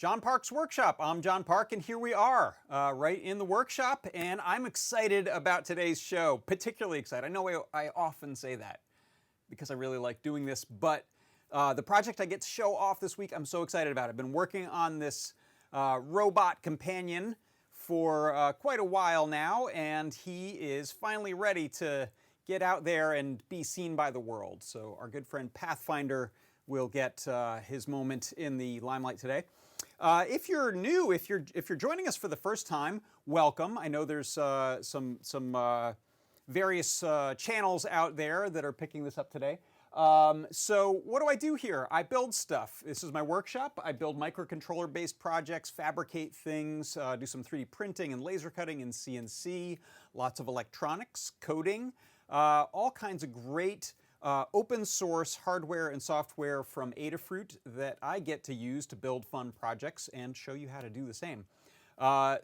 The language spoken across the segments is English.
John Park's Workshop. I'm John Park, and here we are, right in the workshop, and I'm excited about today's show, particularly excited. I know I often say that because I really like doing this, but the project I get to show off this week, I'm so excited about. I've been working on this robot companion for quite a while now, and he is finally ready to get out there and be seen by the world. So our good friend Pathfinder will get his moment in the limelight today. If you're new, if you're joining us for the first time, welcome. I know there's some various channels out there that are picking this up today. So what do I do here? I build stuff. This is my workshop. I build microcontroller-based projects, fabricate things, do some 3D printing and laser cutting in CNC, lots of electronics, coding, all kinds of great open source hardware and software from Adafruit that I get to use to build fun projects and show you how to do the same.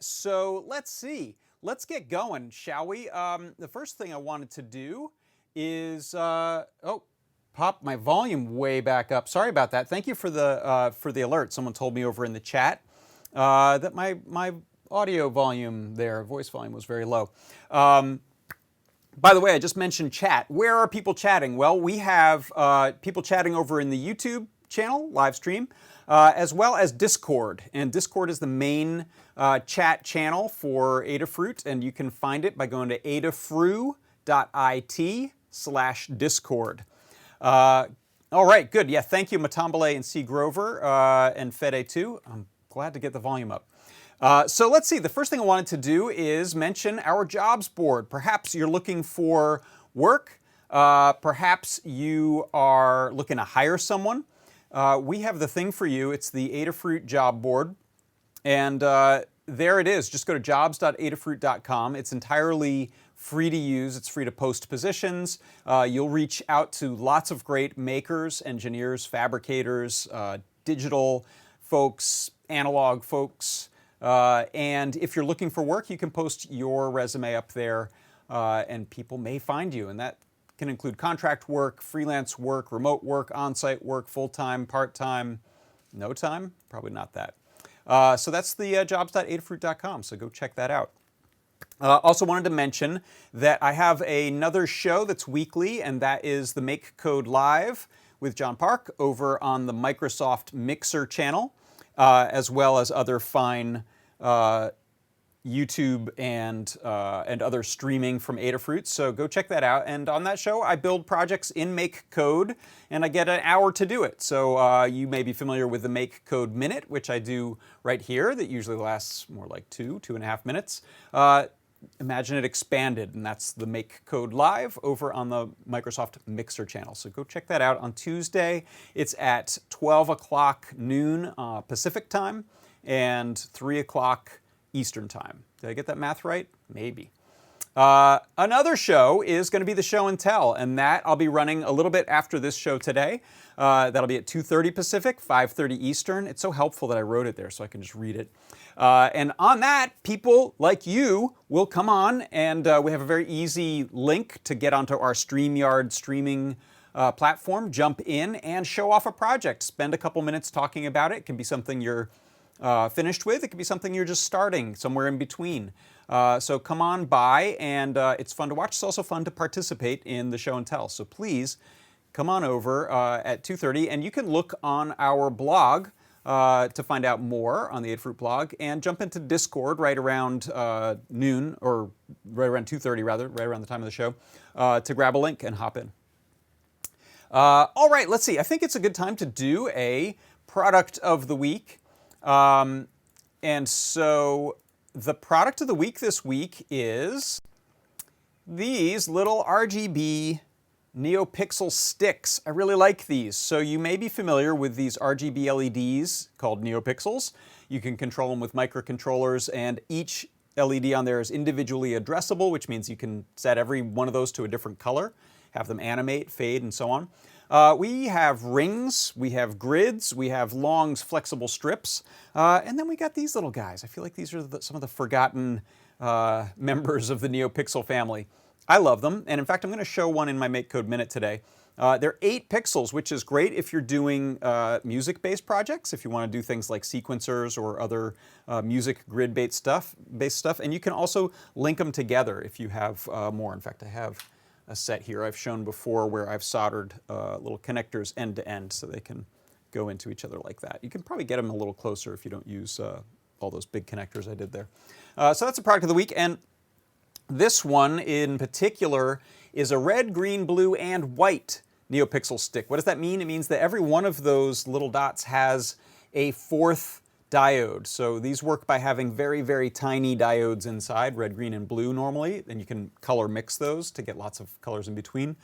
So let's see. Let's get going, shall we? The first thing I wanted to do is, pop my volume way back up. Sorry about that. Thank you for the alert. Someone told me over in the chat that my audio volume there, voice volume, was very low. By the way, I just mentioned chat. Where are people chatting? Well, we have people chatting over in the YouTube channel, live stream, as well as Discord. And Discord is the main chat channel for Adafruit, and you can find it by going to adafru.it/discord. All right, good. Yeah, thank you, Matambale and C. Grover, and Fede too. I'm glad to get the volume up. So let's see, the first thing I wanted to do is mention our jobs board. Perhaps you're looking for work. Perhaps you are looking to hire someone. We have the thing for you. It's the Adafruit job board. And there it is. Just go to jobs.adafruit.com. It's entirely free to use. It's free to post positions. You'll reach out to lots of great makers, engineers, fabricators, digital folks, analog folks. And if you're looking for work, you can post your resume up there, and people may find you. And that can include contract work, freelance work, remote work, on-site work, full-time, part-time, no time, probably not that. So that's the jobs.adafruit.com, so go check that out. Also wanted to mention that I have another show that's weekly, and that is the MakeCode Live with John Park over on the Microsoft Mixer channel. As well as other fine YouTube and other streaming from Adafruit. So go check that out. And on that show, I build projects in MakeCode, and I get an hour to do it. So you may be familiar with the MakeCode Minute, which I do right here, that usually lasts more like 2.5 minutes. Imagine it expanded, and that's the MakeCode Live over on the Microsoft Mixer channel. So go check that out on Tuesday. It's at 12 o'clock noon Pacific time and 3 o'clock Eastern time. Did I get that math right? Maybe. Another show is going to be the show and tell, and that I'll be running a little bit after this show today. That'll be at 2:30 Pacific, 5:30 Eastern. It's so helpful that I wrote it there so I can just read it. And on that, people like you will come on, and we have a very easy link to get onto our StreamYard streaming platform. Jump in and show off a project. Spend a couple minutes talking about it. It can be something you're finished with. It could be something you're just starting, somewhere in between. So come on by, and it's fun to watch. It's also fun to participate in the show and tell. So please come on over at 2:30, and you can look on our blog to find out more on the Adafruit blog, and jump into Discord right around noon, or right around 2:30 rather, right around the time of the show, to grab a link and hop in. All right, let's see. I think it's a good time to do a product of the week. And so the product of the week this week is these little RGB NeoPixel sticks. I really like these. So you may be familiar with these RGB LEDs called NeoPixels. You can control them with microcontrollers, and each LED on there is individually addressable, which means you can set every one of those to a different color, have them animate, fade, and so on. We have rings, we have grids, we have long flexible strips, and then we got these little guys. I feel like these are some of the forgotten members of the NeoPixel family. I love them, and in fact I'm going to show one in my MakeCode Minute today. They're 8 pixels, which is great if you're doing music-based projects, if you want to do things like sequencers or other music grid-based stuff. And you can also link them together if you have more. In fact, I have a set here I've shown before where I've soldered little connectors end to end so they can go into each other like that. You can probably get them a little closer if you don't use all those big connectors I did there. So that's the product of the week, and this one in particular is a red, green, blue, and white NeoPixel stick. What does that mean? It means that every one of those little dots has a 4th diode. So these work by having very, very tiny diodes inside, red, green, and blue normally, and you can color mix those to get lots of colors in between.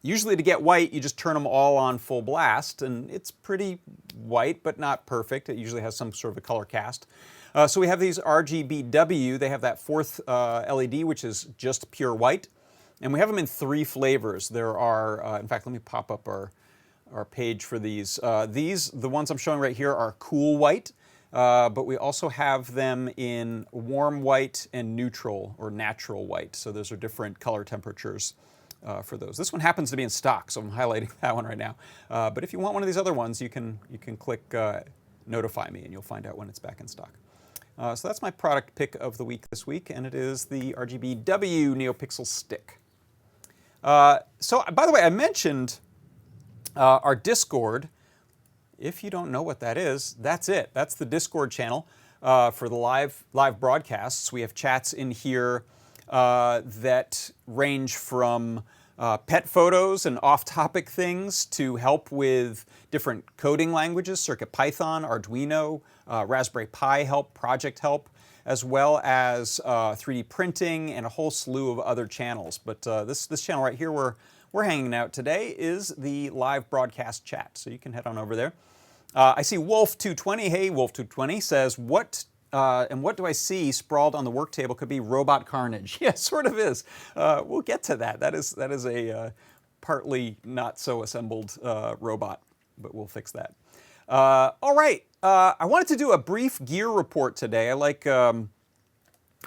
Usually to get white, you just turn them all on full blast, and it's pretty white, but not perfect. It usually has some sort of a color cast. So we have these RGBW. They have that 4th LED, which is just pure white. And we have them in 3 flavors. There are, in fact, let me pop up our page for these. The ones I'm showing right here are cool white, but we also have them in warm white and neutral or natural white. So those are different color temperatures for those. This one happens to be in stock, so I'm highlighting that one right now. But if you want one of these other ones, you can click notify me and you'll find out when it's back in stock. So that's my product pick of the week this week, and it is the RGBW NeoPixel stick. So, by the way, I mentioned our Discord. If you don't know what that is, that's it. That's the Discord channel for the live broadcasts. We have chats in here that range from pet photos and off-topic things to help with different coding languages, CircuitPython, Arduino, Raspberry Pi help, project help, as well as 3D printing and a whole slew of other channels. But this channel right here where we're hanging out today is the live broadcast chat, so you can head on over there. I see Wolf220. Hey, Wolf220 says, what do I see sprawled on the work table could be robot carnage? Yeah, it sort of is. We'll get to that. That is a partly not so assembled robot, but we'll fix that. All right, I wanted to do a brief gear report today. I like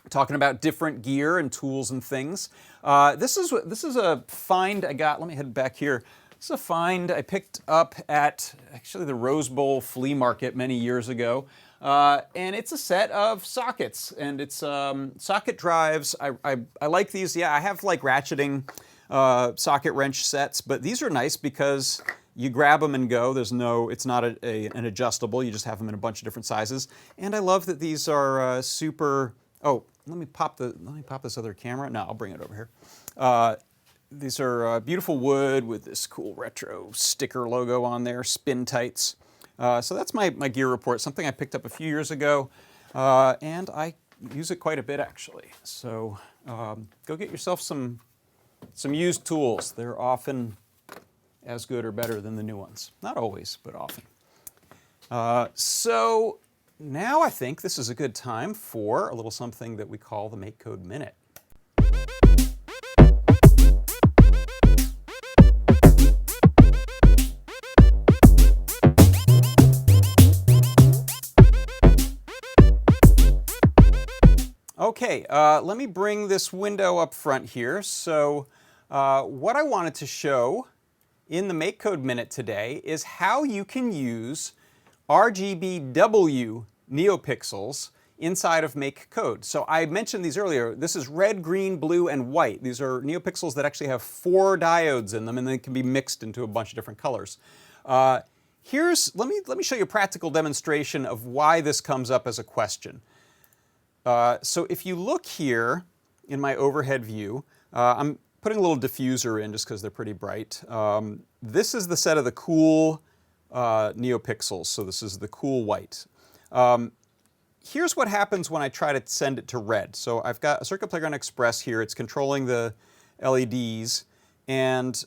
talking about different gear and tools and things. This is a find I got. Let me head back here. This is a find I picked up at actually the Rose Bowl flea market many years ago. And it's a set of sockets, and it's socket drives. I like these. Yeah, I have like ratcheting socket wrench sets, but these are nice because you grab them and go. It's not an adjustable. You just have them in a bunch of different sizes. And I love that these are super. Oh, let me pop this other camera. No, I'll bring it over here. These are beautiful wood with this cool retro sticker logo on there, spin tights. So that's my gear report, something I picked up a few years ago, and I use it quite a bit actually. So go get yourself some used tools. They're often as good or better than the new ones. Not always, but often. So now I think this is a good time for a little something that we call the MakeCode Minute. Okay, let me bring this window up front here. So what I wanted to show in the MakeCode Minute today is how you can use RGBW NeoPixels inside of MakeCode. So I mentioned these earlier. This is red, green, blue, and white. These are NeoPixels that actually have 4 diodes in them, and they can be mixed into a bunch of different colors. Let me show you a practical demonstration of why this comes up as a question. So if you look here in my overhead view, I'm putting a little diffuser in just because they're pretty bright. This is the set of the cool NeoPixels, so this is the cool white. Here's what happens when I try to send it to red. So I've got a Circuit Playground Express here. It's controlling the LEDs. And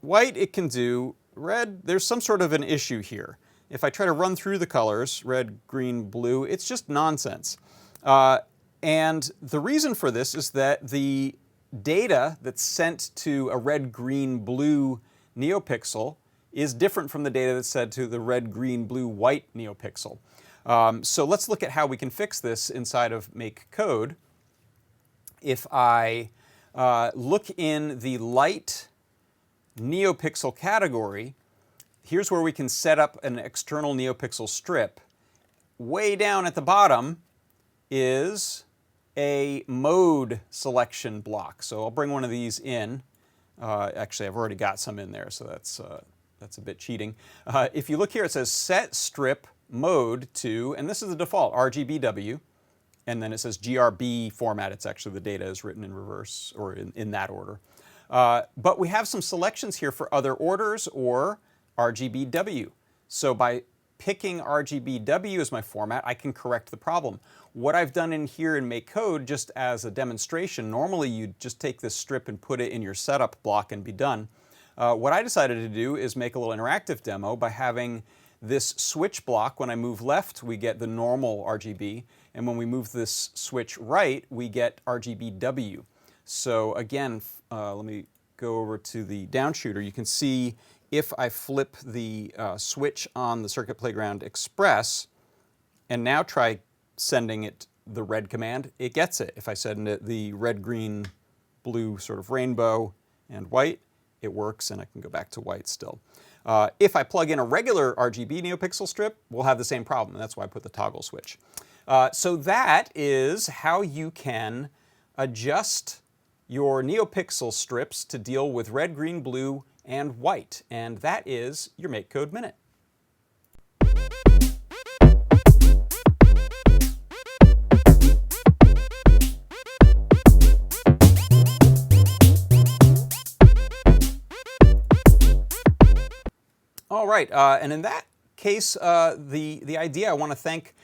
white it can do. Red, there's some sort of an issue here. If I try to run through the colors, red, green, blue, it's just nonsense. And the reason for this is that the data that's sent to a red, green, blue NeoPixel is different from the data that's sent to the red, green, blue, white NeoPixel. So let's look at how we can fix this inside of MakeCode. If I look in the light NeoPixel category, here's where we can set up an external NeoPixel strip. Way down at the bottom is a mode selection block. So I'll bring one of these in. Actually, I've already got some in there, so that's a bit cheating. If you look here, it says set strip mode to, and this is the default, RGBW, and then it says GRB format. It's actually the data is written in reverse, or in that order. But we have some selections here for other orders or RGBW. So by picking RGBW as my format, I can correct the problem. What I've done in here in MakeCode, just as a demonstration, normally you'd just take this strip and put it in your setup block and be done. What I decided to do is make a little interactive demo by having this switch block. When I move left, we get the normal RGB, and when we move this switch right, we get RGBW. So again, let me go over to the downshooter. You can see if I flip the switch on the Circuit Playground Express and now try sending it the red command, it gets it. If I send it the red, green, blue sort of rainbow and white, it works, and I can go back to white still. If I plug in a regular RGB NeoPixel strip, we'll have the same problem, and that's why I put the toggle switch. So that is how you can adjust your NeoPixel strips to deal with red, green, blue, and white. And that is your MakeCode Minute. All right, and in that case, the idea, I want to thank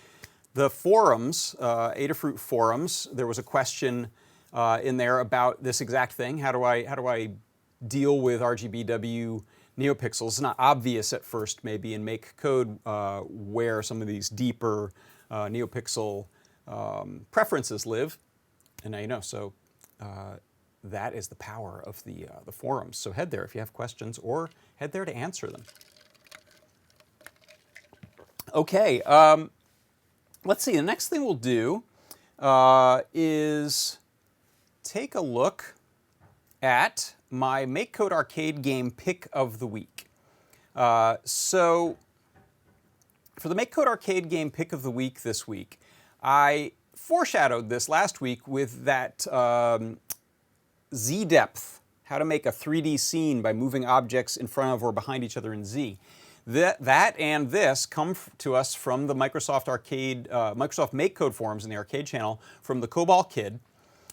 the forums, Adafruit forums. There was a question in there about this exact thing. How do I deal with RGBW NeoPixels? It's not obvious at first, maybe in MakeCode where some of these deeper NeoPixel preferences live, and now you know. So that is the power of the forums. So head there if you have questions, or head there to answer them. Okay, let's see. The next thing we'll do is take a look at my MakeCode Arcade game pick of the week. So for the MakeCode Arcade game pick of the week this week, I foreshadowed this last week with that Z-depth, how to make a 3D scene by moving objects in front of or behind each other in Z. That and this come to us from the Microsoft Arcade, Microsoft MakeCode forums in the Arcade channel from the COBOL Kid.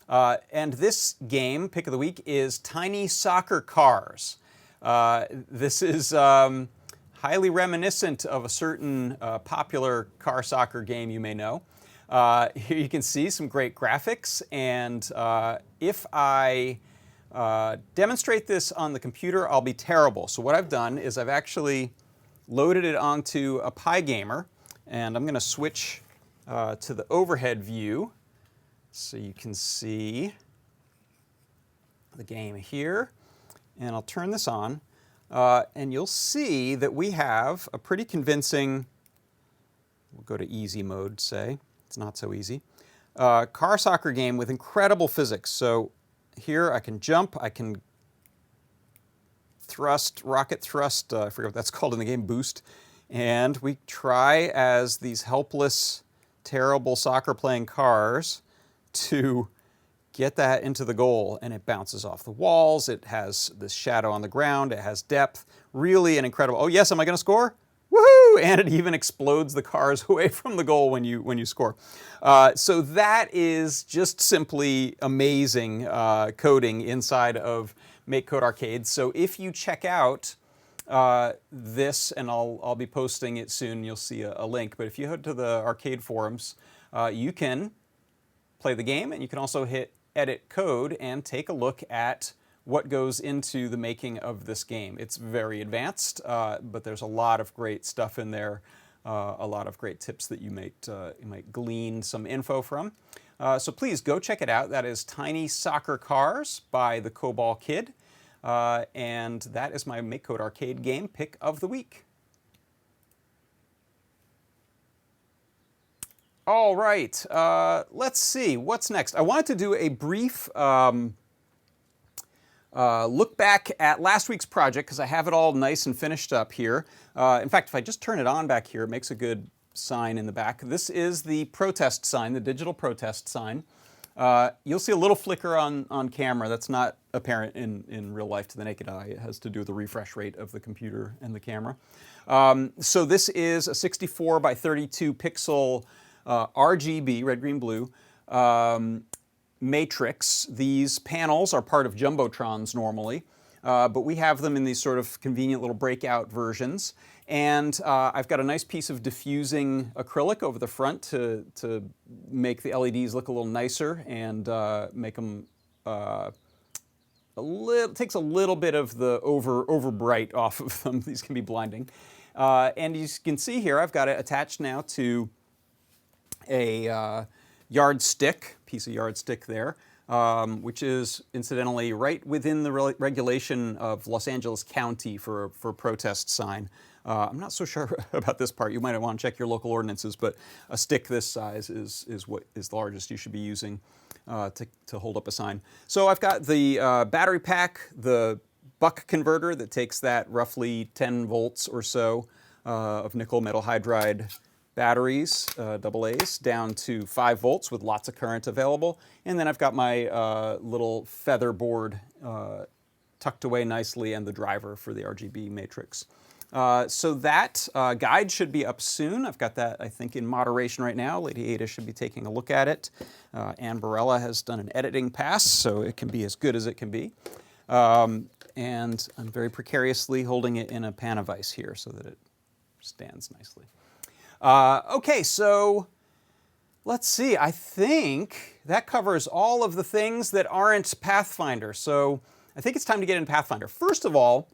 And this game, pick of the week, is Tiny Soccer Cars. This is highly reminiscent of a certain popular car soccer game you may know. Here you can see some great graphics, and if I demonstrate this on the computer, I'll be terrible. So what I've done is I've actually loaded it onto a Pygamer, and I'm going to switch to the overhead view so you can see the game here. And I'll turn this on, and you'll see that we have a pretty convincing, we'll go to easy mode, say, it's not so easy, car soccer game with incredible physics. So here I can jump, I can thrust, rocket thrust, I forget what that's called in the game, boost. And we try as these helpless, terrible soccer playing cars to get that into the goal, and it bounces off the walls. It has this shadow on the ground. It has depth. Really an incredible, oh yes, am I going to score? Woohoo! And it even explodes the cars away from the goal when you score. So that is just simply amazing coding inside of MakeCode Arcade. So if you check out this, and I'll be posting it soon, you'll see a link, but if you head to the Arcade forums, you can play the game, and you can also hit edit code and take a look at what goes into the making of this game. It's very advanced, but there's a lot of great stuff in there, a lot of great tips that you might glean some info from. So please go check it out. That is Tiny Soccer Cars by the COBOL Kid, and that is my MakeCode Arcade game pick of the week. All right, let's see, what's next? I wanted to do a brief look back at last week's project because I have it all nice and finished up here. In fact, if I just turn it on back here, it makes a good sign in the back. This is the protest sign, the digital protest sign. You'll see a little flicker on camera. That's not apparent in real life to the naked eye. It has to do with the refresh rate of the computer and the camera. So this is a 64 by 32 pixel RGB, red, green, blue, matrix. These panels are part of Jumbotrons normally, but we have them in these sort of convenient little breakout versions. And I've got a nice piece of diffusing acrylic over the front to make the LEDs look a little nicer and make them takes a little bit of the over bright off of them. These can be blinding. And you can see here, I've got it attached now to a yardstick, piece of yardstick there, which is incidentally right within the regulation of Los Angeles County for a protest sign. I'm not so sure about this part. You might want to check your local ordinances, but a stick this size is what is the largest you should be using to hold up a sign. So I've got the battery pack, the buck converter that takes that roughly 10 volts or so of nickel metal hydride batteries, AA's, down to 5 volts with lots of current available. And then I've got my little feather board tucked away nicely and the driver for the RGB matrix. So that guide should be up soon. I've got that, I think, in moderation right now. Lady Ada should be taking a look at it. Ann Barella has done an editing pass, so it can be as good as it can be. And I'm very precariously holding it in a pan of ice here so that it stands nicely. Okay, so let's see. I think that covers all of the things that aren't Pathfinder. So I think it's time to get in Pathfinder. First of all,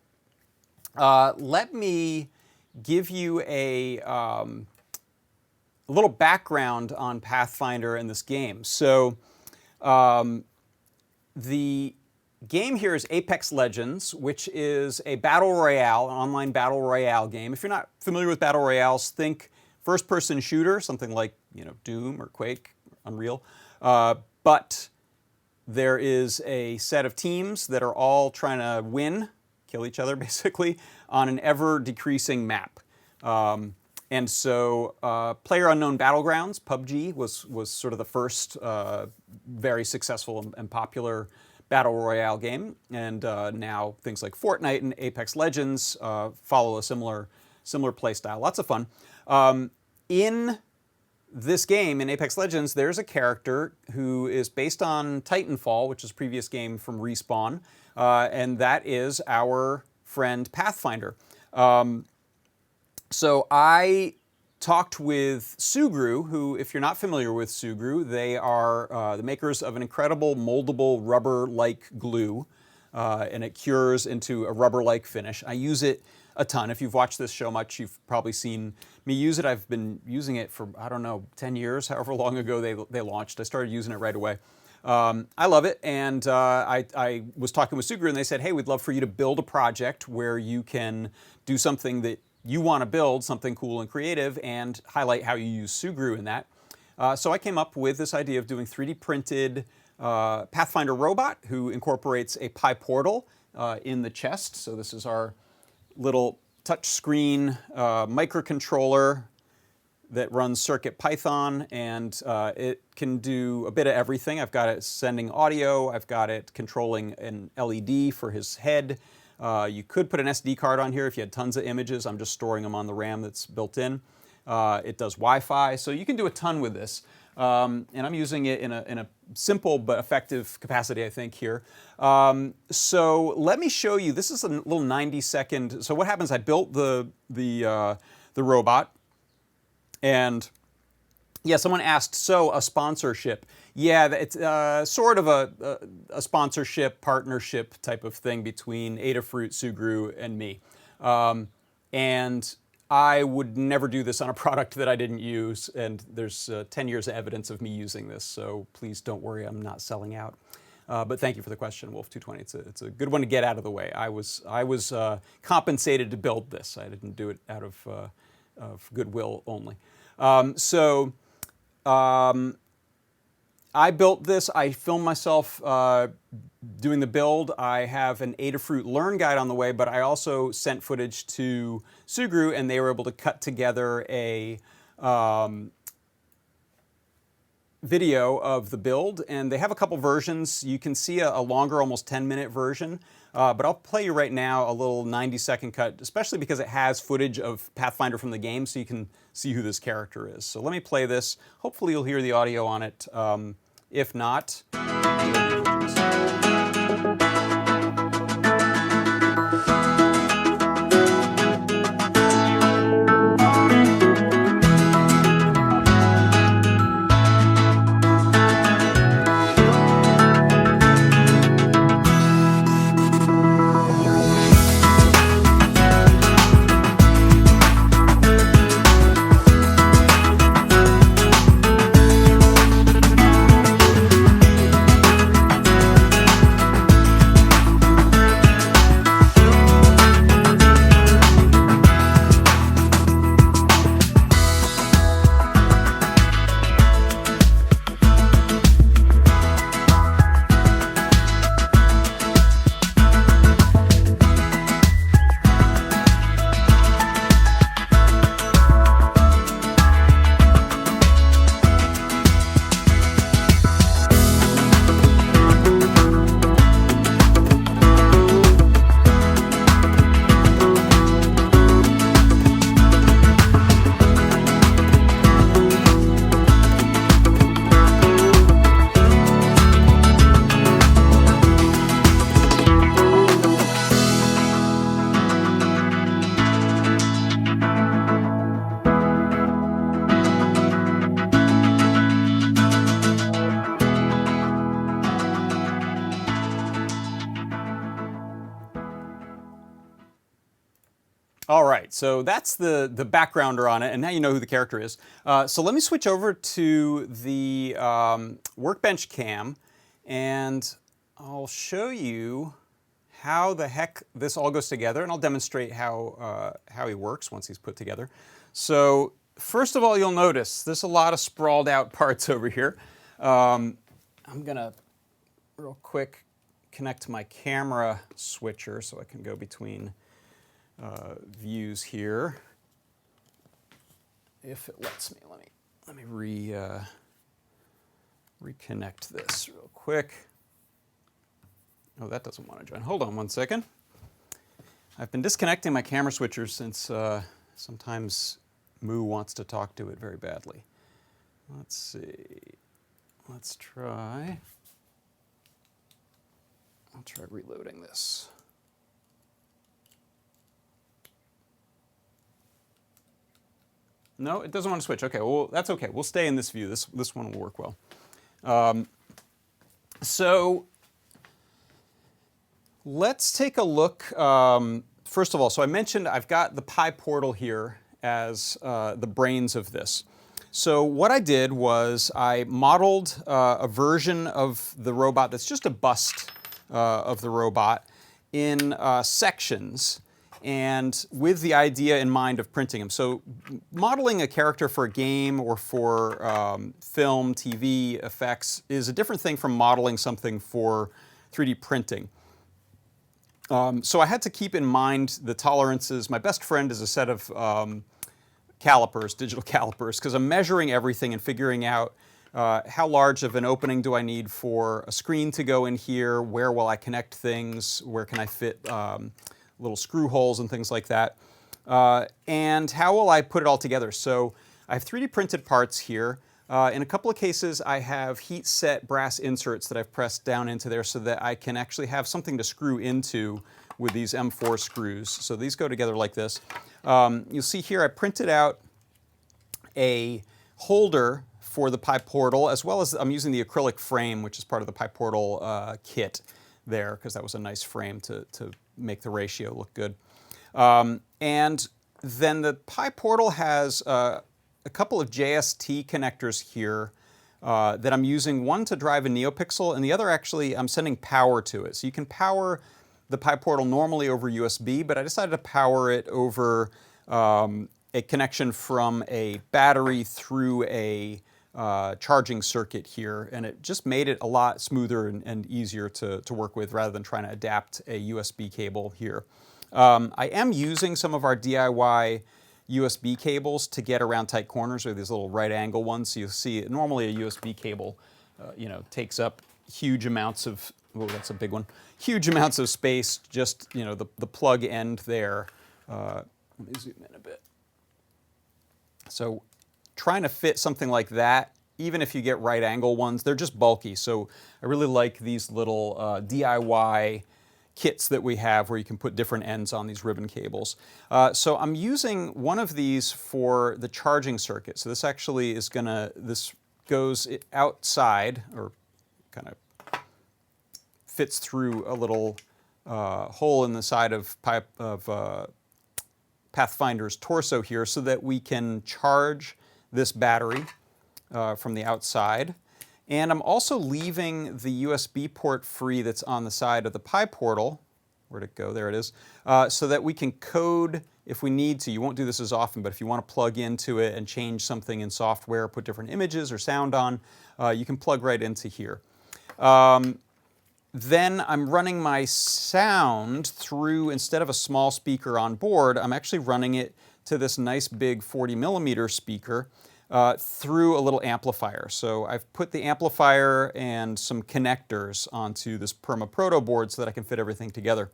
let me give you a little background on Pathfinder and this game. So the game here is Apex Legends, which is a battle royale, an online battle royale game. If you're not familiar with battle royales, think first-person shooter, something like Doom or Quake, Unreal. But there is a set of teams that are all trying to win, kill each other basically, on an ever-decreasing map. And so PlayerUnknown Battlegrounds, PUBG, was sort of the first very successful and popular battle royale game. And now things like Fortnite and Apex Legends follow a similar play style. Lots of fun. In this game, in Apex Legends, there's a character who is based on Titanfall, which is a previous game from Respawn, and that is our friend Pathfinder. So I talked with Sugru, who, if you're not familiar with Sugru, they are the makers of an incredible moldable rubber-like glue, and it cures into a rubber-like finish. I use it a ton. If you've watched this show much, you've probably seen me use it. I've been using it for, I don't know, 10 years, however long ago they launched. I started using it right away. I love it, and I was talking with Sugru, and they said, hey, we'd love for you to build a project where you can do something that you want to build, something cool and creative, and highlight how you use Sugru in that. So I came up with this idea of doing 3D printed Pathfinder robot who incorporates a Pi portal in the chest. So this is our little touchscreen microcontroller that runs CircuitPython, and it can do a bit of everything. I've got it sending audio, I've got it controlling an LED for his head. You could put an SD card on here if you had tons of images. I'm just storing them on the RAM that's built in. It does Wi-Fi, so you can do a ton with this. And I'm using it in a simple but effective capacity, I think, here. So let me show you. This is a little 90-second. So what happens? I built the robot, and yeah, someone asked, so a sponsorship. Yeah, it's sort of a sponsorship, partnership type of thing between Adafruit, Sugru, and me. And I would never do this on a product that I didn't use, and there's 10 years of evidence of me using this, so please don't worry, I'm not selling out. But thank you for the question, Wolf220. It's a good one to get out of the way. I was compensated to build this. I didn't do it out of goodwill only. I built this. I filmed myself doing the build. I have an Adafruit Learn guide on the way, but I also sent footage to Sugru, and they were able to cut together a video of the build, and they have a couple versions. You can see a longer, almost 10-minute version, but I'll play you right now a little 90-second cut, especially because it has footage of Pathfinder from the game, so you can see who this character is. So let me play this. Hopefully you'll hear the audio on it. If not, all right, so that's the backgrounder on it, and now you know who the character is. So let me switch over to the workbench cam, and I'll show you how the heck this all goes together, and I'll demonstrate how he works once he's put together. So first of all, you'll notice there's a lot of sprawled out parts over here. I'm gonna real quick connect to my camera switcher so I can go between views here. If it lets me, let me reconnect this real quick. Oh, that doesn't want to join. Hold on one second. I've been disconnecting my camera switcher since sometimes Moo wants to talk to it very badly. Let's see. Let's try. I'll try reloading this. No, it doesn't want to switch. Okay, well, that's okay. We'll stay in this view. This one will work well. So let's take a look. First of all, so I mentioned I've got the PyPortal here as the brains of this. So what I did was I modeled a version of the robot that's just a bust of the robot in sections, and with the idea in mind of printing them. So modeling a character for a game or for film, TV effects is a different thing from modeling something for 3D printing. So I had to keep in mind the tolerances. My best friend is a set of calipers, digital calipers, because I'm measuring everything and figuring out how large of an opening do I need for a screen to go in here, where will I connect things, where can I fit little screw holes and things like that, and how will I put it all together. So I have 3D printed parts here. In a couple of cases, I have heat set brass inserts that I've pressed down into there so that I can actually have something to screw into with these M4 screws. So these go together like this. You'll see here I printed out a holder for the PyPortal, as well as I'm using the acrylic frame, which is part of the PyPortal kit there, because that was a nice frame to make the ratio look good. And then the PyPortal has a couple of JST connectors here that I'm using, one to drive a NeoPixel, and the other actually I'm sending power to it. So you can power the PyPortal normally over USB, but I decided to power it over a connection from a battery through a charging circuit here, and it just made it a lot smoother and easier to work with rather than trying to adapt a USB cable here. I am using some of our DIY USB cables to get around tight corners, or these little right angle ones. So you'll see normally a USB cable takes up huge amounts of, oh, that's a big one, huge amounts of space, just the plug end there. Let me zoom in a bit. So trying to fit something like that, even if you get right angle ones, they're just bulky. So I really like these little DIY kits that we have where you can put different ends on these ribbon cables. So I'm using one of these for the charging circuit. So this actually is this goes outside, or kind of fits through a little hole in the side of Pathfinder's torso here, so that we can charge this battery from the outside. And I'm also leaving the USB port free that's on the side of the Pi portal. Where'd it go? There it is. So that we can code if we need to. You won't do this as often, but if you want to plug into it and change something in software, put different images or sound on, you can plug right into here. Then I'm running my sound through, instead of a small speaker on board, I'm actually running it to this nice big 40mm speaker through a little amplifier. So I've put the amplifier and some connectors onto this Perma Proto board so that I can fit everything together.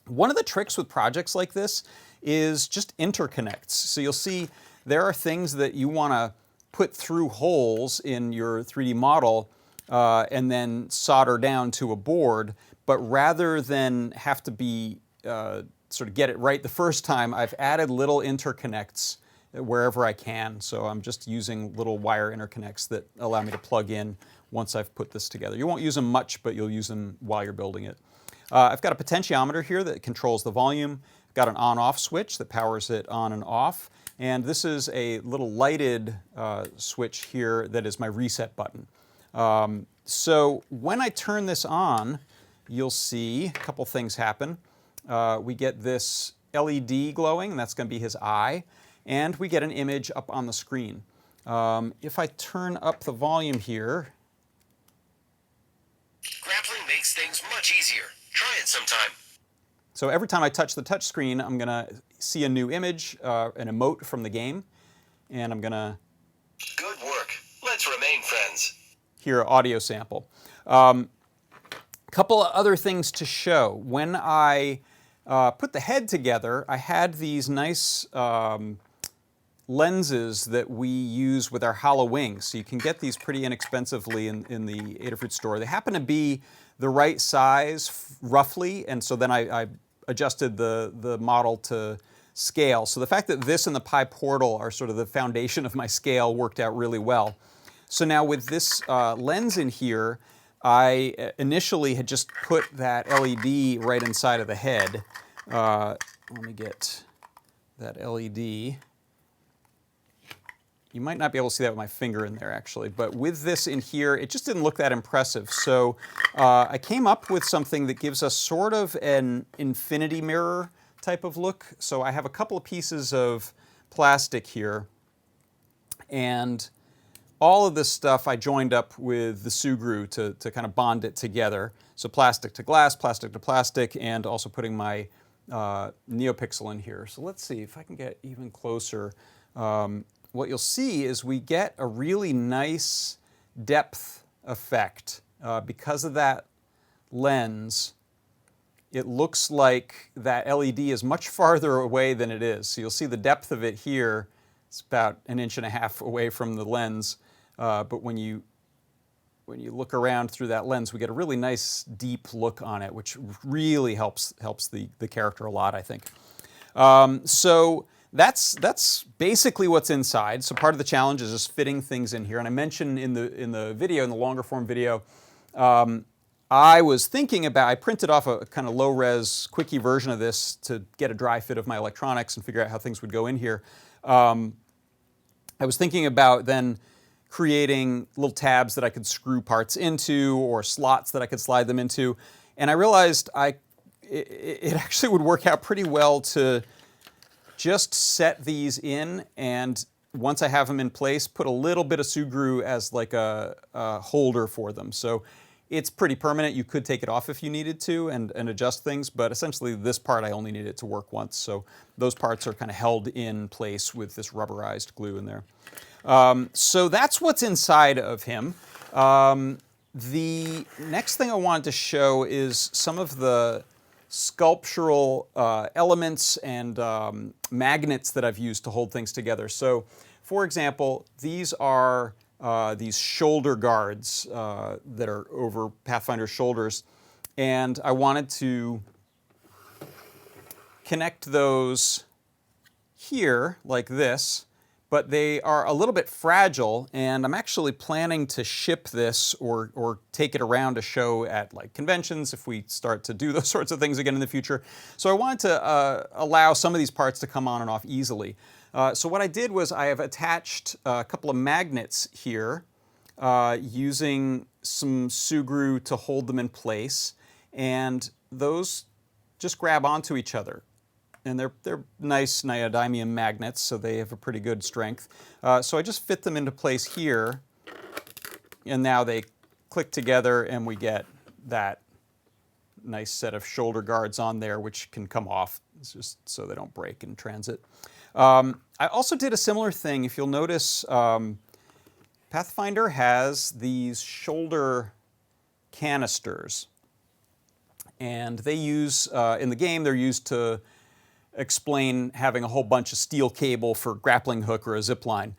One of the tricks with projects like this is just interconnects. So you'll see there are things that you want to put through holes in your 3D model and then solder down to a board, but rather than have to be sort of get it right the first time, I've added little interconnects wherever I can. So I'm just using little wire interconnects that allow me to plug in once I've put this together. You won't use them much, but you'll use them while you're building it. I've got a potentiometer here that controls the volume. I've got an on-off switch that powers it on and off. And this is a little lighted switch here that is my reset button. So when I turn this on, you'll see a couple things happen. We get this LED glowing, and that's going to be his eye. And we get an image up on the screen. If I turn up the volume here. Grappling makes things much easier. Try it sometime. So every time I touch the touch screen, I'm going to see a new image, an emote from the game. And I'm going to... Good work. Let's remain friends. Hear an audio sample. Couple of other things to show. When I put the head together, I had these nice lenses that we use with our hollow wings. So you can get these pretty inexpensively in the Adafruit store. They happen to be the right size, roughly, and so then I adjusted the model to scale. So the fact that this and the Pi portal are sort of the foundation of my scale worked out really well. So now with this lens in here, I initially had just put that LED right inside of the head. Let me get that LED. You might not be able to see that with my finger in there, actually, but with this in here, it just didn't look that impressive. So I came up with something that gives us sort of an infinity mirror type of look. So I have a couple of pieces of plastic here, and all of this stuff I joined up with the Sugru to kind of bond it together. So plastic to glass, plastic to plastic, and also putting my NeoPixel in here. So let's see if I can get even closer. What you'll see is we get a really nice depth effect. Because of that lens, it looks like that LED is much farther away than it is. So you'll see the depth of it here. It's about 1.5 inches away from the lens. But when you look around through that lens, we get a really nice deep look on it, which really helps the character a lot, I think. So that's basically what's inside. So part of the challenge is just fitting things in here. And I mentioned in the video, in the longer form video, I was thinking about, I printed off a kind of low-res quickie version of this to get a dry fit of my electronics and figure out how things would go in here. I was thinking about then creating little tabs that I could screw parts into or slots that I could slide them into. And I realized it actually would work out pretty well to just set these in and once I have them in place, put a little bit of Sugru as like a holder for them. So it's pretty permanent. You could take it off if you needed to and adjust things, but essentially this part I only need it to work once. So those parts are kind of held in place with this rubberized glue in there. So that's what's inside of him. The next thing I wanted to show is some of the sculptural elements and magnets that I've used to hold things together. So, for example, these are these shoulder guards that are over Pathfinder's shoulders, and I wanted to connect those here like this, but they are a little bit fragile, and I'm actually planning to ship this or take it around to show at like conventions if we start to do those sorts of things again in the future. So I wanted to allow some of these parts to come on and off easily. So what I did was I have attached a couple of magnets here using some Sugru to hold them in place, and those just grab onto each other. And they're nice neodymium magnets, so they have a pretty good strength. So I just fit them into place here, and now they click together, and we get that nice set of shoulder guards on there, which can come off just so they don't break in transit. I also did a similar thing. If you'll notice, Pathfinder has these shoulder canisters, and they use, in the game, they're used to explain having a whole bunch of steel cable for grappling hook or a zip line.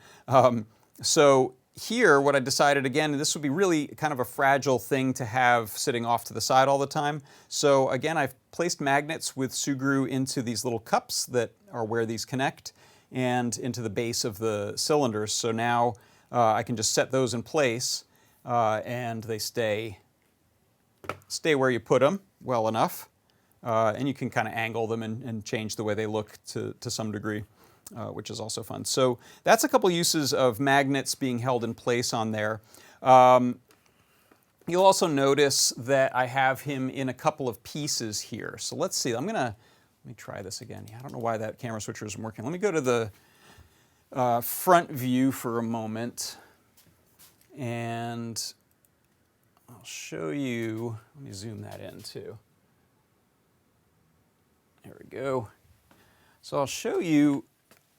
So here, what I decided, again, this would be really kind of a fragile thing to have sitting off to the side all the time. So again, I've placed magnets with Sugru into these little cups that are where these connect and into the base of the cylinders. So now I can just set those in place and they stay where you put them well enough. And you can kind of angle them and change the way they look to some degree, which is also fun. So that's a couple uses of magnets being held in place on there. You'll also notice that I have him in a couple of pieces here. So let's see. Let me try this again. I don't know why that camera switcher isn't working. Let me go to the front view for a moment, and I'll show you. Let me zoom that in too. There we go. So I'll show you,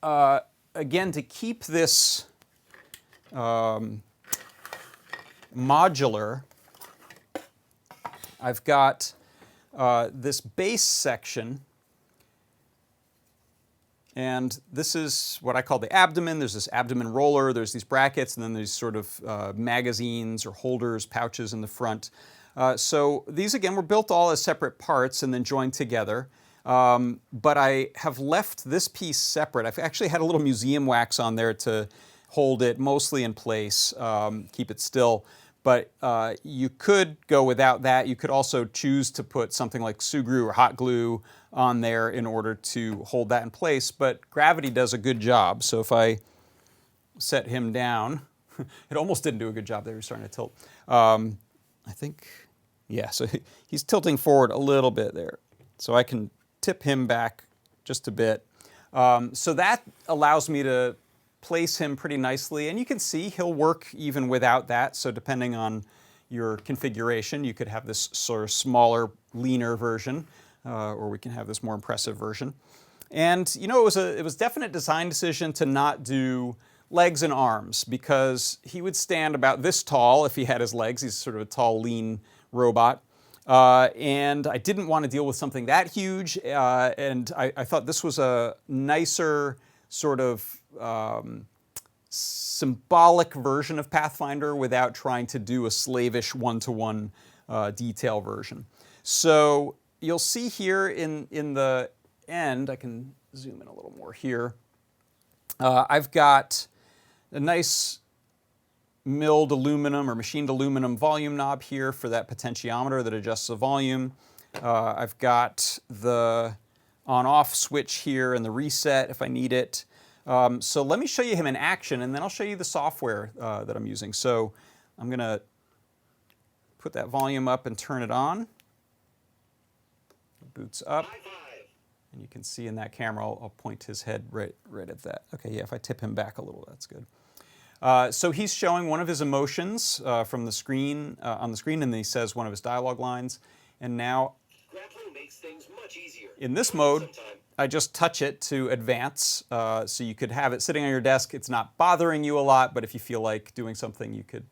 again, to keep this modular, I've got this base section, and this is what I call the abdomen. There's this abdomen roller, there's these brackets, and then these sort of magazines or holders, pouches in the front. So these, again, were built all as separate parts and then joined together. But I have left this piece separate. I've actually had a little museum wax on there to hold it mostly in place, keep it still. But you could go without that. You could also choose to put something like Sugru or hot glue on there in order to hold that in place. But gravity does a good job. So if I set him down, it almost didn't do a good job there. He's starting to tilt. I think, yeah, so he's tilting forward a little bit there. So I can tip him back just a bit. So that allows me to place him pretty nicely, and you can see he'll work even without that. So depending on your configuration, you could have this sort of smaller, leaner version, or we can have this more impressive version. And you know, it was definite design decision to not do legs and arms, because he would stand about this tall if he had his legs. He's sort of a tall, lean robot. And I didn't want to deal with something that huge, and I thought this was a nicer sort of symbolic version of Pathfinder without trying to do a slavish one-to-one detail version. So you'll see here in the end, I can zoom in a little more here, I've got a nice milled aluminum or machined aluminum volume knob here for that potentiometer that adjusts the volume. I've got the on-off switch here and the reset if I need it. So let me show you him in action, and then I'll show you the software that I'm using. So I'm going to put that volume up and turn it on. It boots up. And you can see in that camera, I'll point his head right at that. Okay, yeah, if I tip him back a little, that's good. So he's showing one of his emotions from the screen, on the screen, and then he says one of his dialogue lines. And now, Grappling makes things much easier. in this Try it mode, sometime. I just touch it to advance. So you could have it sitting on your desk. It's not bothering you a lot, but if you feel like doing something, you could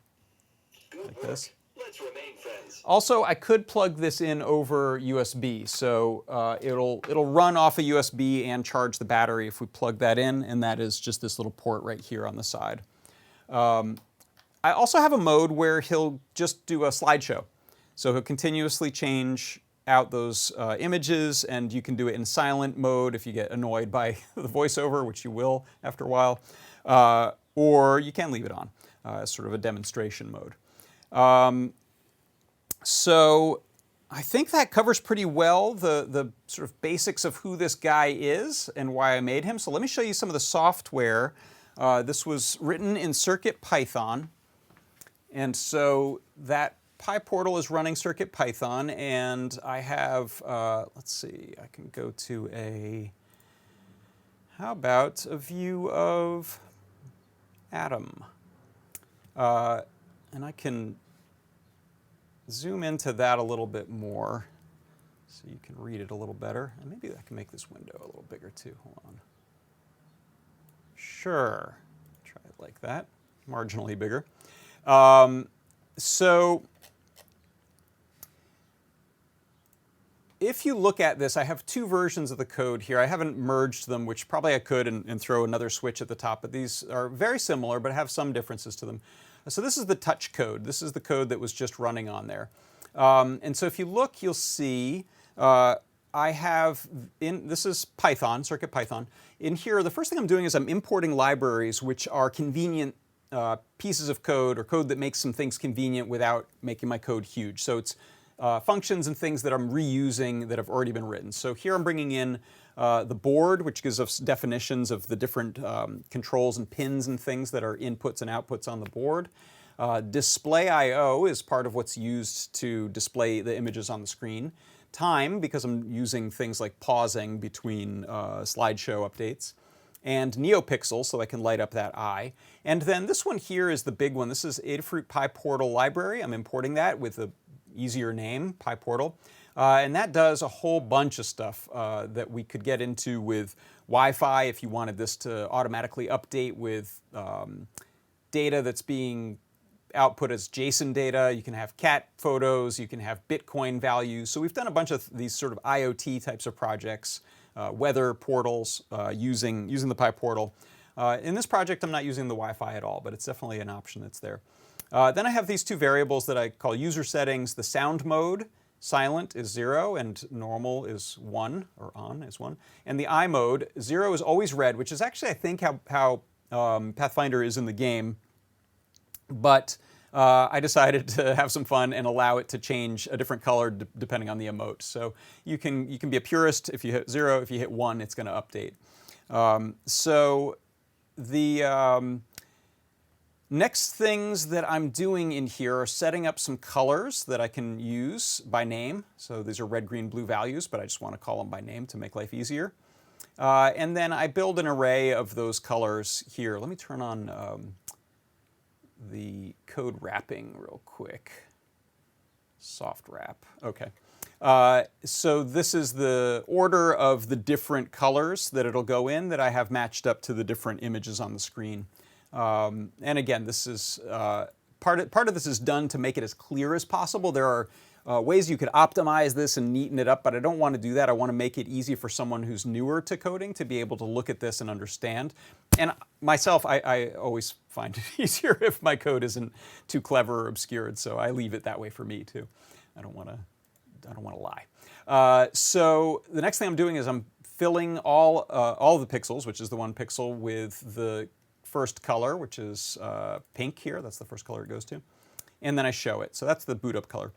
Good like work. this. Let's remain friends. Also, I could plug this in over USB, so it'll run off a USB and charge the battery if we plug that in, and that is just this little port right here on the side. I also have a mode where he'll just do a slideshow. So he'll continuously change out those images, and you can do it in silent mode if you get annoyed by the voiceover, which you will after a while, or you can leave it on as sort of a demonstration mode. So I think that covers pretty well the sort of basics of who this guy is and why I made him. So let me show you some of the software. This was written in CircuitPython. And so that PyPortal is running CircuitPython, and I have, let's see, I can go to how about a view of Atom? And I can zoom into that a little bit more so you can read it a little better. And maybe I can make this window a little bigger too. Hold on. Sure. Try it like that. Marginally bigger. So if you look at this, I have two versions of the code here. I haven't merged them, which probably I could and throw another switch at the top, but these are very similar but have some differences to them. So this is the touch code. This is the code that was just running on there. And so if you look, you'll see I have, this is Python, CircuitPython. In here, the first thing I'm doing is I'm importing libraries which are convenient pieces of code or code that makes some things convenient without making my code huge. So it's functions and things that I'm reusing that have already been written. So here I'm bringing in the board, which gives us definitions of the different controls and pins and things that are inputs and outputs on the board. Display I/O is part of what's used to display the images on the screen. Time, because I'm using things like pausing between slideshow updates. And NeoPixel, so I can light up that eye. And then this one here is the big one. This is Adafruit PyPortal library. I'm importing that with a easier name, PyPortal. And that does a whole bunch of stuff that we could get into with Wi-Fi if you wanted this to automatically update with data that's being output as JSON data. You can have cat photos, you can have Bitcoin values. So we've done a bunch of these sort of IoT types of projects, weather portals using the PyPortal. In this project, I'm not using the Wi-Fi at all, but it's definitely an option that's there. Then I have these two variables that I call user settings. The sound mode, silent is 0 and normal is 1, or on is 1. And the eye mode, 0 is always red, which is actually, I think, how Pathfinder is in the game. But I decided to have some fun and allow it to change a different color depending on the emote. So you can be a purist. If you hit 0, if you hit 1, it's going to update. So the next things that I'm doing in here are setting up some colors that I can use by name. So these are red, green, blue values, but I just want to call them by name to make life easier. And then I build an array of those colors here. Let me turn on the code wrapping real quick. Soft wrap. Okay. So this is the order of the different colors that it'll go in that I have matched up to the different images on the screen. And again, this is part of this is done to make it as clear as possible. There are ways you could optimize this and neaten it up, but I don't want to do that. I want to make it easy for someone who's newer to coding to be able to look at this and understand. And myself, I always find it easier if my code isn't too clever or obscured, so I leave it that way for me too. I don't want to lie. So the next thing I'm doing is I'm filling all of the pixels, which is the 1 pixel, with the first color, which is pink here. That's the first color it goes to. And then I show it. So that's the boot up color.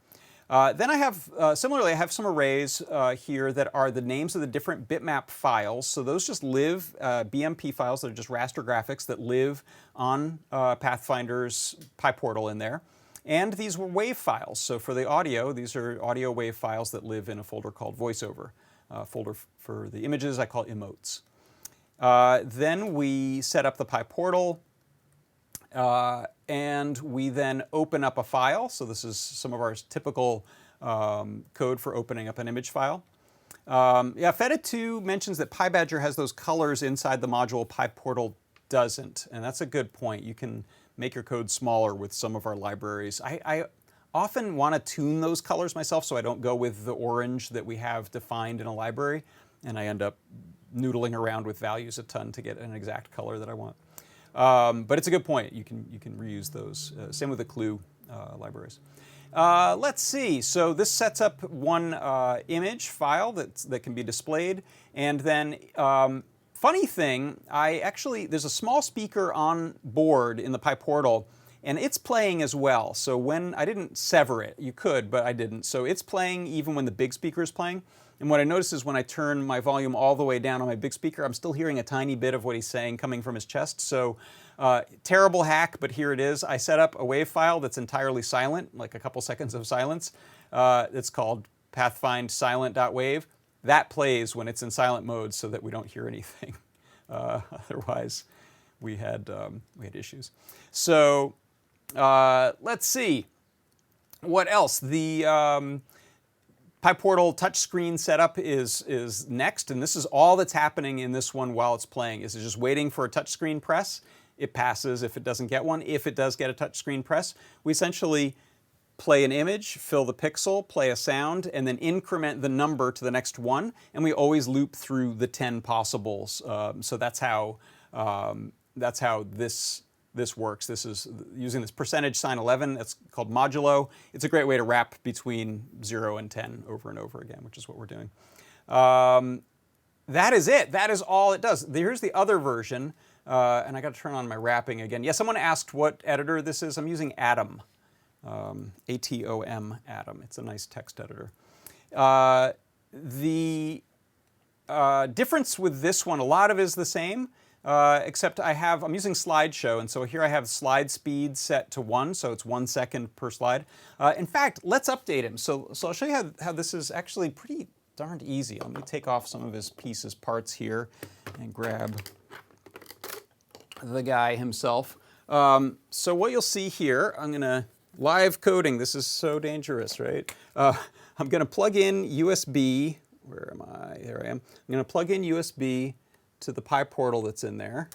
Then I have, similarly, I have some arrays here that are the names of the different bitmap files. So those just live, BMP files that are just raster graphics that live on Pathfinder's PyPortal in there. And these were WAV files. So for the audio, these are audio WAV files that live in a folder called VoiceOver. folder for the images I call emotes. Then we set up the PyPortal, and we then open up a file. So this is some of our typical code for opening up an image file. Yeah, Fedit2 mentions that PyBadger has those colors inside the module. PyPortal doesn't, and that's a good point. You can make your code smaller with some of our libraries. I often want to tune those colors myself, so I don't go with the orange that we have defined in a library, and I end up noodling around with values a ton to get an exact color that I want. But it's a good point. You can reuse those. Same with the clue libraries. Let's see. So this sets up one image file that can be displayed, and then funny thing, there's a small speaker on board in the PyPortal, and it's playing as well. So when I didn't sever it, you could, but I didn't. So it's playing even when the big speaker is playing. And what I notice is when I turn my volume all the way down on my big speaker, I'm still hearing a tiny bit of what he's saying coming from his chest. So terrible hack, but here it is. I set up a WAV file that's entirely silent, like a couple seconds of silence. It's called Pathfinder silent.wave. That plays when it's in silent mode so that we don't hear anything. Otherwise, we had issues. So let's see. What else? The PyPortal touchscreen setup is next, and this is all that's happening in this one while it's playing. Is just waiting for a touchscreen press. It passes if it doesn't get one. If it does get a touchscreen press, we essentially play an image, fill the pixel, play a sound, and then increment the number to the next one. And we always loop through the 10 possibles. So that's how this works. This is using this percentage sign 11. That's called modulo. It's a great way to wrap between 0 and 10 over and over again, which is what we're doing. That is it. That is all it does. Here's the other version. And I got to turn on my wrapping again. Yeah, someone asked what editor this is. I'm using Atom. A-T-O-M, Atom. It's a nice text editor. The difference with this one, a lot of it is the same. Except I'm using slideshow, and so here I have slide speed set to 1, so it's 1 second per slide. In fact, let's update him. So I'll show you how this is actually pretty darned easy. Let me take off some of his parts here, and grab the guy himself. So what you'll see here, I'm going to live coding. This is so dangerous, right? I'm going to plug in USB. Where am I? There I am. I'm going to plug in USB to the PyPortal that's in there,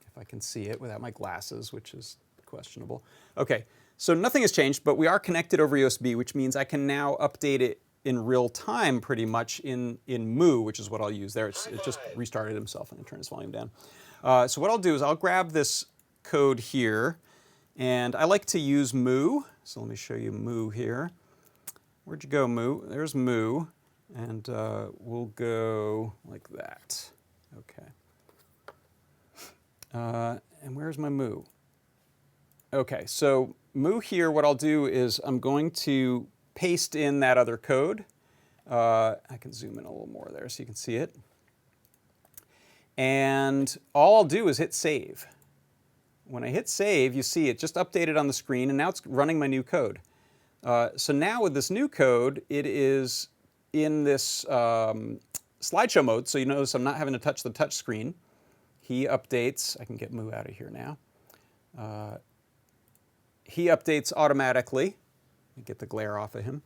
if I can see it without my glasses, which is questionable. Okay, so nothing has changed, but we are connected over USB, which means I can now update it in real time pretty much in Moo, which is what I'll use there. It just restarted himself and I turned his volume down. So what I'll do is I'll grab this code here, and I like to use Moo. So let me show you Moo here. Where'd you go, Moo? There's Moo, and we'll go like that. Okay. And where's my Moo? Okay, so Moo here, what I'll do is I'm going to paste in that other code. I can zoom in a little more there so you can see it. And all I'll do is hit save. When I hit save, you see it just updated on the screen, and now it's running my new code. So now with this new code, it is in this slideshow mode, so you notice I'm not having to touch the touch screen. He updates. I can get Moo out of here now. He updates automatically. Let me get the glare off of him.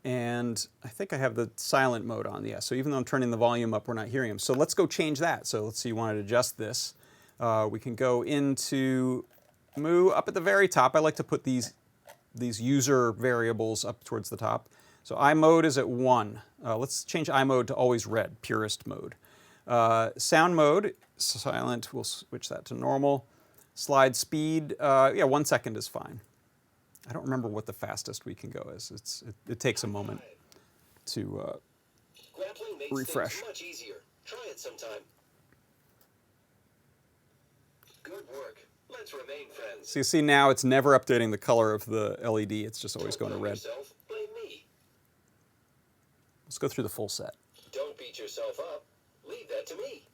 And I think I have the silent mode on. Yeah, so even though I'm turning the volume up, we're not hearing him. So let's go change that. So let's see, you want to adjust this. We can go into Moo up at the very top. I like to put these user variables up towards the top. So iMode is at 1. Let's change iMode to always red, purest mode. Sound mode, silent, we'll switch that to normal. Slide speed, yeah, 1 second is fine. I don't remember what the fastest we can go is. It takes a moment to refresh. Things much easier. Try it sometime. Good work. Let's remain friends. So you see now it's never updating the color of the LED. It's just always going to red. Yourself, blame me. Let's go through the full set. Don't beat yourself up. Leave that to me.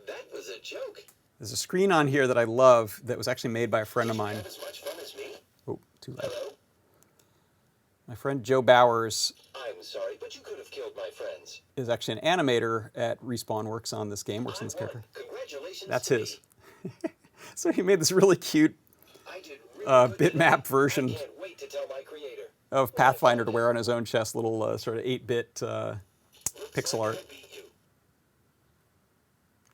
That was a joke. There's a screen on here that I love that was actually made by a friend of mine. Have as much fun as me? Oh, too loud. Hello? My friend Joe Bowers I'm sorry, but you could have killed my friends. Is actually an animator at Respawn, works on this game, works on this character. Congratulations. That's to his. me. So he made this really cute I did really good bitmap today. version I can't wait to tell my creator. of Pathfinder to wear on his own chest, little sort of 8-bit pixel art. I beat you.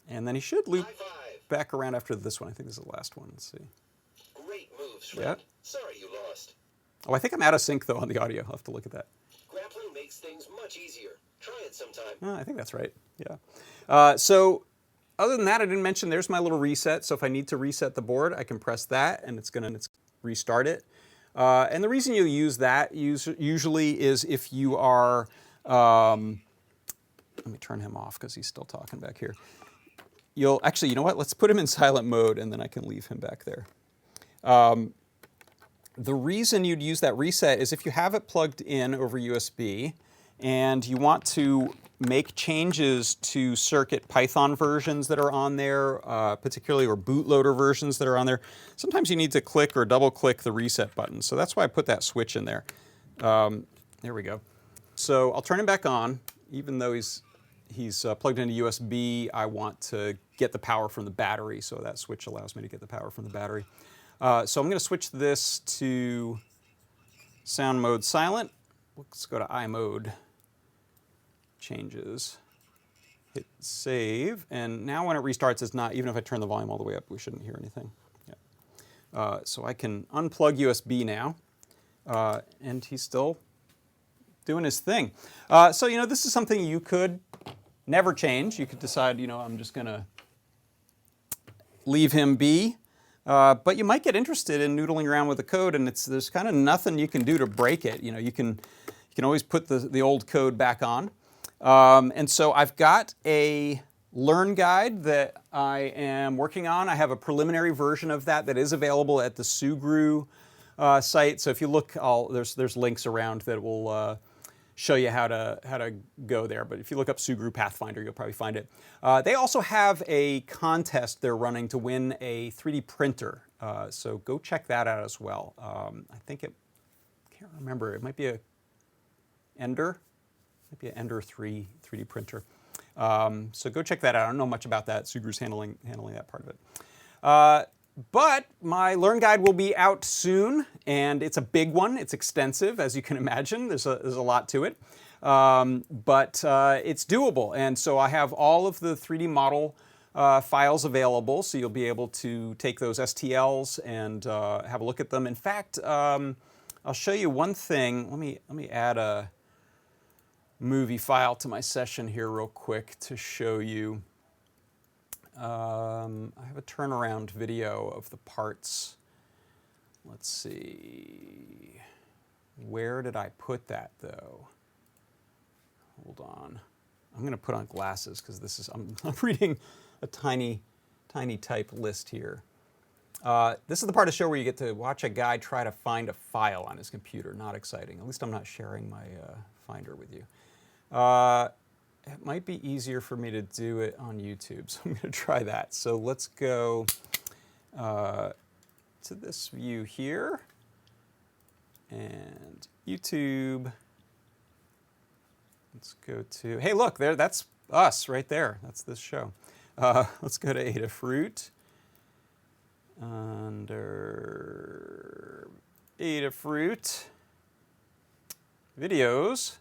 And then he should loop High five. back around after this one. I think this is the last one. Let's see. Great moves, friend. Yeah. Sorry you lost. Oh, I think I'm out of sync, though, on the audio. I'll have to look at that. Grappling makes things much easier. Try it sometime. I think that's right. Yeah. So other than that, I didn't mention there's my little reset. So if I need to reset the board, I can press that, and it's going to restart it. And the reason you use that usually is if you are... let me turn him off because he's still talking back here. You'll actually, you know what? Let's put him in silent mode, and then I can leave him back there. The reason you'd use that reset is if you have it plugged in over USB and you want to make changes to Circuit Python versions that are on there, particularly, or bootloader versions that are on there, sometimes you need to click or double click the reset button. So that's why I put that switch in there. There we go. So I'll turn him back on, even though he's plugged into USB. I want to get the power from the battery, so that switch allows me to get the power from the battery. So I'm going to switch this to sound mode silent. Let's go to I mode. Changes. Hit save, and now when it restarts, it's not, even if I turn the volume all the way up, we shouldn't hear anything. Yeah. So I can unplug USB now, and he's still doing his thing. So, you know, this is something you could never change. You could decide, you know, I'm just going to leave him be. But you might get interested in noodling around with the code, and there's kind of nothing you can do to break it. You know, you can always put the old code back on. And so I've got a Learn guide that I am working on. I have a preliminary version of that is available at the Sugru site. So if you look, there's links around that will show you how to go there. But if you look up Sugru Pathfinder, you'll probably find it. They also have a contest they're running to win a 3D printer. So go check that out as well. I think can't remember. It might be a Ender. Might be an Ender 3 3D printer. So go check that out. I don't know much about that. Sugru's handling that part of it. But my Learn Guide will be out soon, and it's a big one. It's extensive, as you can imagine. There's a lot to it. But it's doable. And so I have all of the 3D model files available, so you'll be able to take those STLs and have a look at them. In fact, I'll show you one thing. Let me add a movie file to my session here real quick to show you. I have a turnaround video of the parts. Let's see. Where did I put that, though? Hold on. I'm going to put on glasses because I'm reading a tiny type list here. This is the part of the show where you get to watch a guy try to find a file on his computer. Not exciting. At least I'm not sharing my Finder with you. It might be easier for me to do it on YouTube, so I'm going to try that. So let's go to this view here, and YouTube. Let's go to, hey look, that's us right there. That's this show. Let's go to Adafruit. Under Adafruit, videos.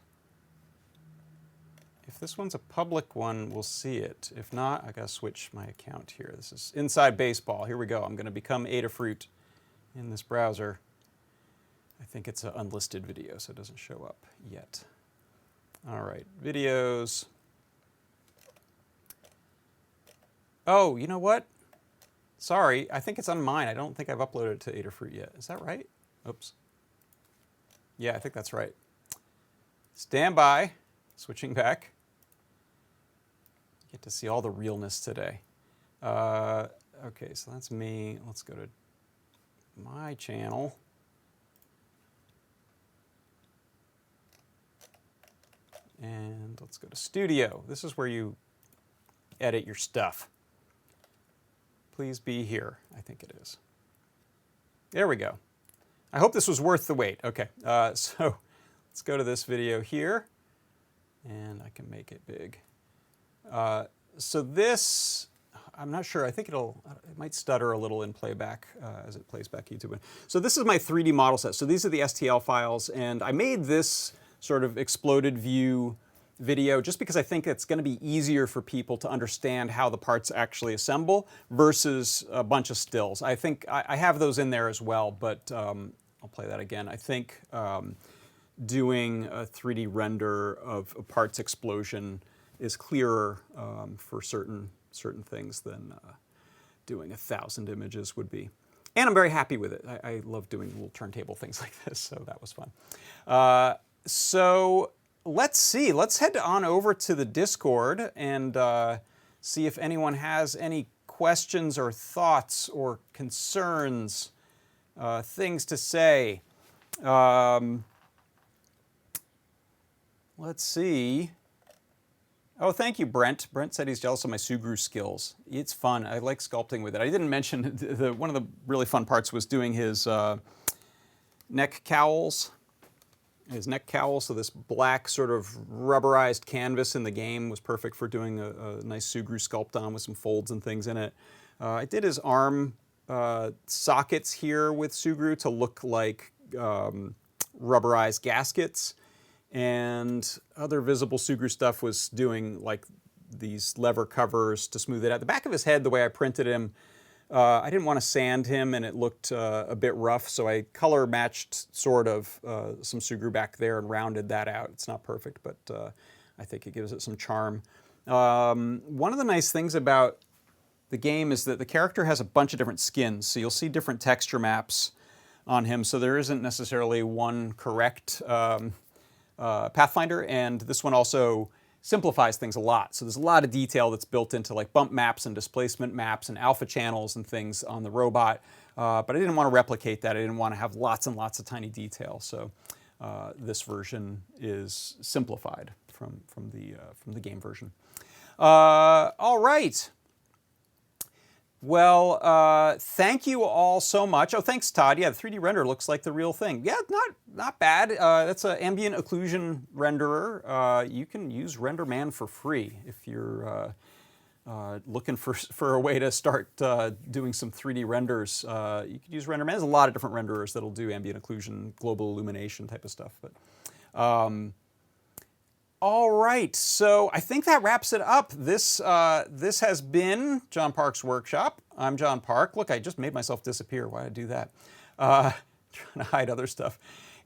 If this one's a public one, we'll see it. If not, I gotta switch my account here. This is Inside Baseball. Here we go. I'm gonna become Adafruit in this browser. I think it's an unlisted video, so it doesn't show up yet. All right, videos. Oh, you know what? Sorry, I think it's on mine. I don't think I've uploaded it to Adafruit yet. Is that right? Oops. Yeah, I think that's right. Stand by. Switching back. Get to see all the realness today. Okay, so that's me. Let's go to my channel. And let's go to Studio. This is where you edit your stuff. Please be here. I think it is. There we go. I hope this was worth the wait. Okay, so let's go to this video here. And I can make it big. So this, I'm not sure. I think it might stutter a little in playback as it plays back YouTube. So this is my 3D model set. So these are the STL files, and I made this sort of exploded view video just because I think it's going to be easier for people to understand how the parts actually assemble versus a bunch of stills. I think I have those in there as well, but I'll play that again. I think doing a 3D render of a parts explosion is clearer for certain things than doing 1,000 images would be. And I'm very happy with it. I love doing little turntable things like this, so that was fun. So let's see. Let's head on over to the Discord and see if anyone has any questions or thoughts or concerns, things to say. Let's see. Oh, thank you, Brent. Brent said he's jealous of my Sugru skills. It's fun. I like sculpting with it. I didn't mention one of the really fun parts was doing his neck cowls. His neck cowl, so this black sort of rubberized canvas in the game was perfect for doing a nice Sugru sculpt on with some folds and things in it. I did his arm sockets here with Sugru to look like rubberized gaskets. And other visible Sugru stuff was doing like these lever covers to smooth it out. The back of his head, the way I printed him, I didn't want to sand him and it looked a bit rough, so I color matched sort of some Sugru back there and rounded that out. It's not perfect, but I think it gives it some charm. One of the nice things about the game is that the character has a bunch of different skins, so you'll see different texture maps on him, so there isn't necessarily one correct Pathfinder, and this one also simplifies things a lot. So there's a lot of detail that's built into like bump maps and displacement maps and alpha channels and things on the robot, but I didn't want to replicate that. I didn't want to have lots and lots of tiny detail. So this version is simplified from the game version. All right. Well, thank you all so much. Oh, thanks, Todd. Yeah, the 3D render looks like the real thing. Yeah, not bad. That's an ambient occlusion renderer. You can use RenderMan for free if you're looking for a way to start doing some 3D renders. You could use RenderMan. There's a lot of different renderers that'll do ambient occlusion, global illumination type of stuff. But all right, so I think that wraps it up. This has been John Park's Workshop. I'm John Park. Look, I just made myself disappear. Why did I do that? Trying to hide other stuff.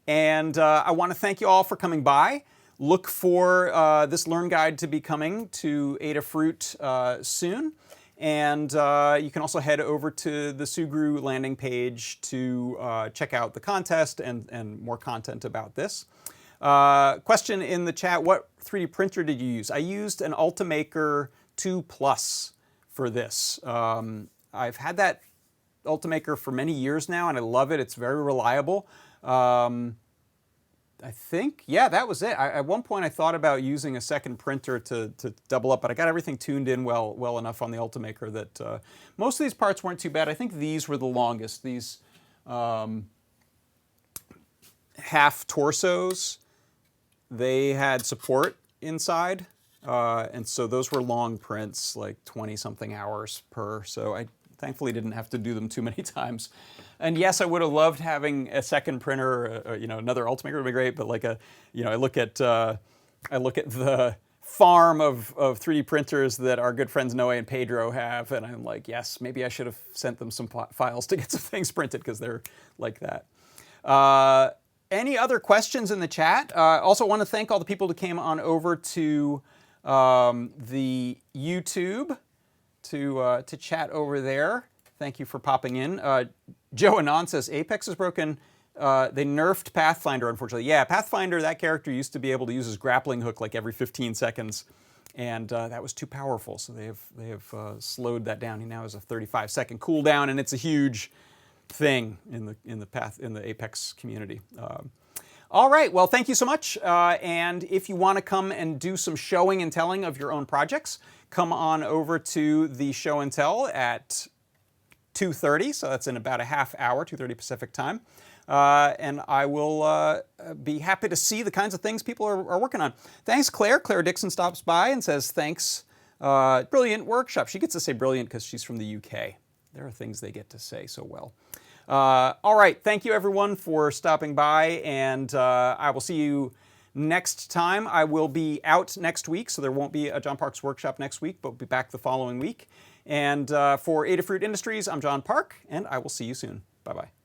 And I want to thank you all for coming by. Look for this Learn Guide to be coming to Adafruit soon. And you can also head over to the Sugru landing page to check out the contest and more content about this. Question in the chat, what 3D printer did you use? I used an Ultimaker 2 Plus for this. I've had that Ultimaker for many years now, and I love it. It's very reliable. I think, yeah, that was it. At one point, I thought about using a second printer to double up, but I got everything tuned in well enough on the Ultimaker that most of these parts weren't too bad. I think these were the longest. These half torsos, they had support inside, and so those were long prints, like 20-something hours per, so I thankfully didn't have to do them too many times. And yes, I would have loved having a second printer, another Ultimaker would be great, but like I look at the farm of 3D printers that our good friends Noe and Pedro have, and I'm like, yes, maybe I should have sent them some files to get some things printed because they're like that. Any other questions in the chat? Also want to thank all the people who came on over to the YouTube to chat over there. Thank you for popping in. Joe Anon says, Apex is broken. They nerfed Pathfinder, unfortunately. Yeah, Pathfinder, that character used to be able to use his grappling hook like every 15 seconds, and that was too powerful, so they have slowed that down. He now has a 35-second cooldown, and it's a huge thing in the Apex community. All right, well, thank you so much. And if you want to come and do some showing and telling of your own projects, come on over to the show and tell at 2:30. So that's in about a half hour, 2:30 Pacific time. and I will be happy to see the kinds of things people are working on. Thanks, Claire. Claire Dixon stops by and says, thanks. Brilliant workshop. She gets to say brilliant because she's from the UK. There are things they get to say so well. All right. Thank you, everyone, for stopping by, and I will see you next time. I will be out next week, so there won't be a John Park's workshop next week, but we'll be back the following week. And for Adafruit Industries, I'm John Park, and I will see you soon. Bye-bye.